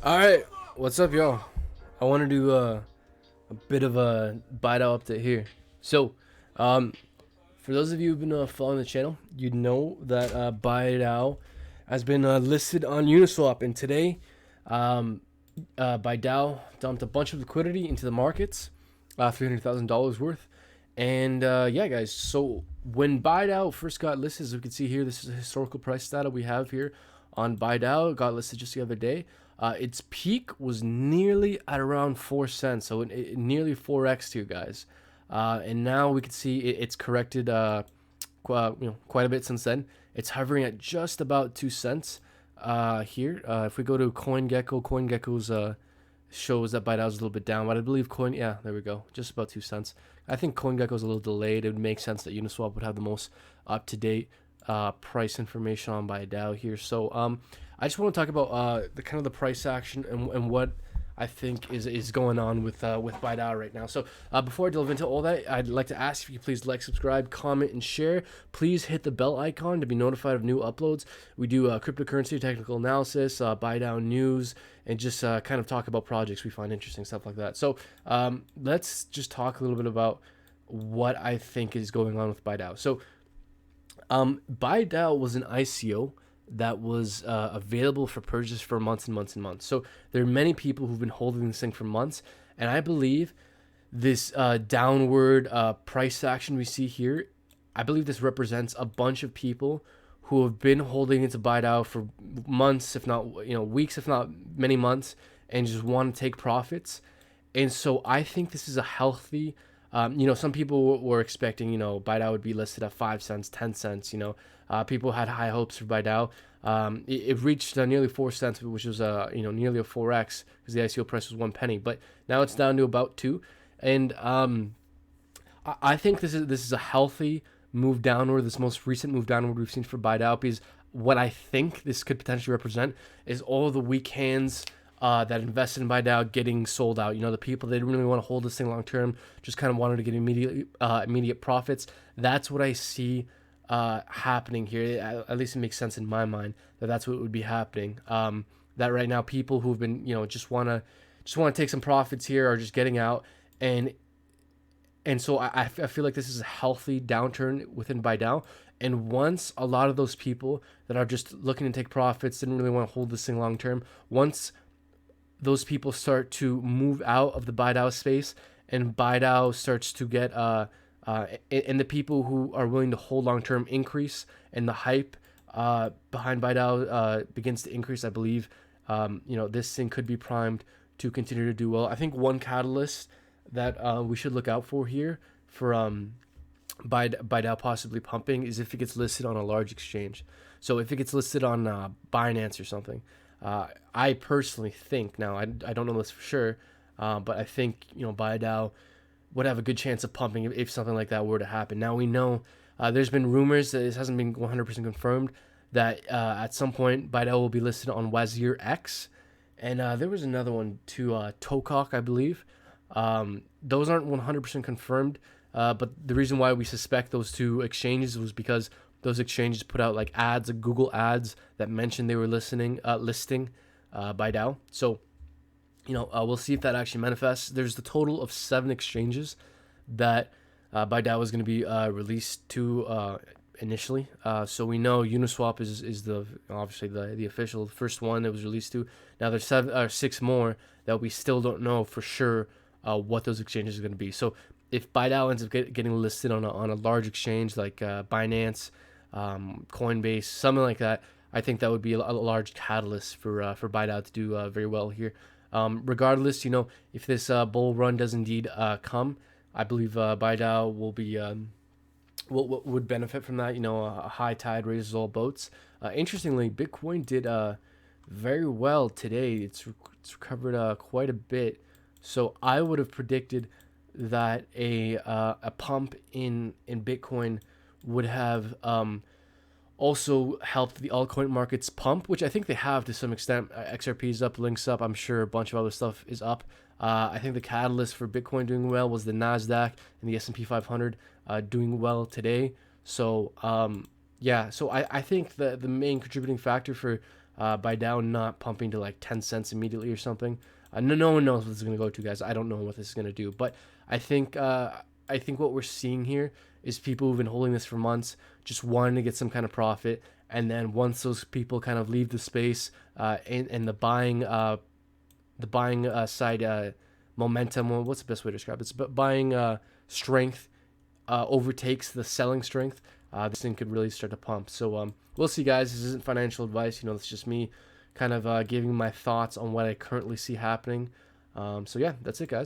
All right, what's up, y'all? I want to do a bit of a Bidao update here. So, um, for those of you who've been following the channel, you know that Bidao has been listed on Uniswap, and today, um, Bidao dumped a bunch of liquidity into the markets, $300,000 worth, and yeah, guys. So when Bidao first got listed, as we can see here, this is a historical price data we have here on Bidao. It got listed just the other day. Its peak was nearly at around 4 cents, so it nearly 4x here, guys. And now we can see it's corrected quite a bit since then. It's hovering at just about 2 cents here. If we go to CoinGecko's shows that Bidao is a little bit down, but I believe yeah, there we go, just about 2 cents. I think CoinGecko's a little delayed. It would make sense that Uniswap would have the most up to date price information on Bidao here. So I just want to talk about the kind of the price action and what I think is going on with Bidao right now. So before I delve into all that, I'd like to ask if you please like, subscribe, comment, and share. Please hit the bell icon to be notified of new uploads. We do cryptocurrency technical analysis, Bidao news, and just kind of talk about projects we find interesting, stuff like that. So let's just talk a little bit about what I think is going on with Bidao. So Bidao was an ICO that was available for purchase for months and months and months. So there are many people who've been holding this thing for months, and I believe this downward price action we see here, I believe this represents a bunch of people who have been holding into Bidao for months, if not weeks, if not many months, and just want to take profits. And so I think this is a healthy. Some people were expecting, Bidao would be listed at 5 cents, 10 cents. People had high hopes for Bidao. It reached nearly 4 cents, which was nearly a 4x because the ICO price was 1 penny. But now it's down to about 2, and I think this is a healthy move downward. This most recent move downward we've seen for Bidao, because what I think this could potentially represent is all the weak hands that invested in Bidao getting sold out. The people that didn't really want to hold this thing long term, just kind of wanted to get immediate profits. That's what I see happening here. At least it makes sense in my mind that that's what would be happening. That right now people who've been just want to take some profits here are just getting out, and so I feel like this is a healthy downturn within Bidao. And once a lot of those people that are just looking to take profits, didn't really want to hold this thing long term, once those people start to move out of the Bidao space and Bidao starts to get and the people who are willing to hold long term increase, and the hype behind Bidao begins to increase, I believe this thing could be primed to continue to do well. I think one catalyst that we should look out for here for Bidao possibly pumping is if it gets listed on a large exchange. So if it gets listed on Binance or something. I personally think, now I don't know this for sure, but I think Bidao would have a good chance of pumping if something like that were to happen. Now we know there's been rumors that this hasn't been 100% confirmed that at some point Bidao will be listed on Wazir X, and there was another one too, Tokok, I believe. Those aren't 100% confirmed, but the reason why we suspect those two exchanges was because those exchanges put out like ads, like Google ads, that mentioned they were listing Bidao. So, we'll see if that actually manifests. There's the total of 7 exchanges that Bidao is going to be released to initially. So we know Uniswap is the obviously the official first one that was released to. Now there's 6 more that we still don't know for sure what those exchanges are going to be. So if Bidao ends up getting listed on a large exchange like Binance, Coinbase, something like that, I think that would be a large catalyst for Bidao to do very well here. Regardless, if this bull run does indeed come, I believe Bidao will be would benefit from that. A high tide raises all boats. Interestingly, Bitcoin did very well today. It's recovered quite a bit. So I would have predicted that a pump in Bitcoin would have also helped the altcoin markets pump, which I think they have to some extent. XRP is up, Link's up. I'm sure a bunch of other stuff is up. I think the catalyst for Bitcoin doing well was the Nasdaq and the S&P 500 doing well today. So so I think the main contributing factor for Bidao not pumping to like 10 cents immediately or something. No one knows what this is going to go to, guys. I don't know what this is going to do, but I think I think what we're seeing here is people who've been holding this for months just wanting to get some kind of profit, and then once those people kind of leave the space, and the buying side momentum. Well, what's the best way to describe it? It's buying strength overtakes the selling strength. This thing could really start to pump. So we'll see, guys. This isn't financial advice. It's just me kind of giving my thoughts on what I currently see happening. So yeah, that's it, guys.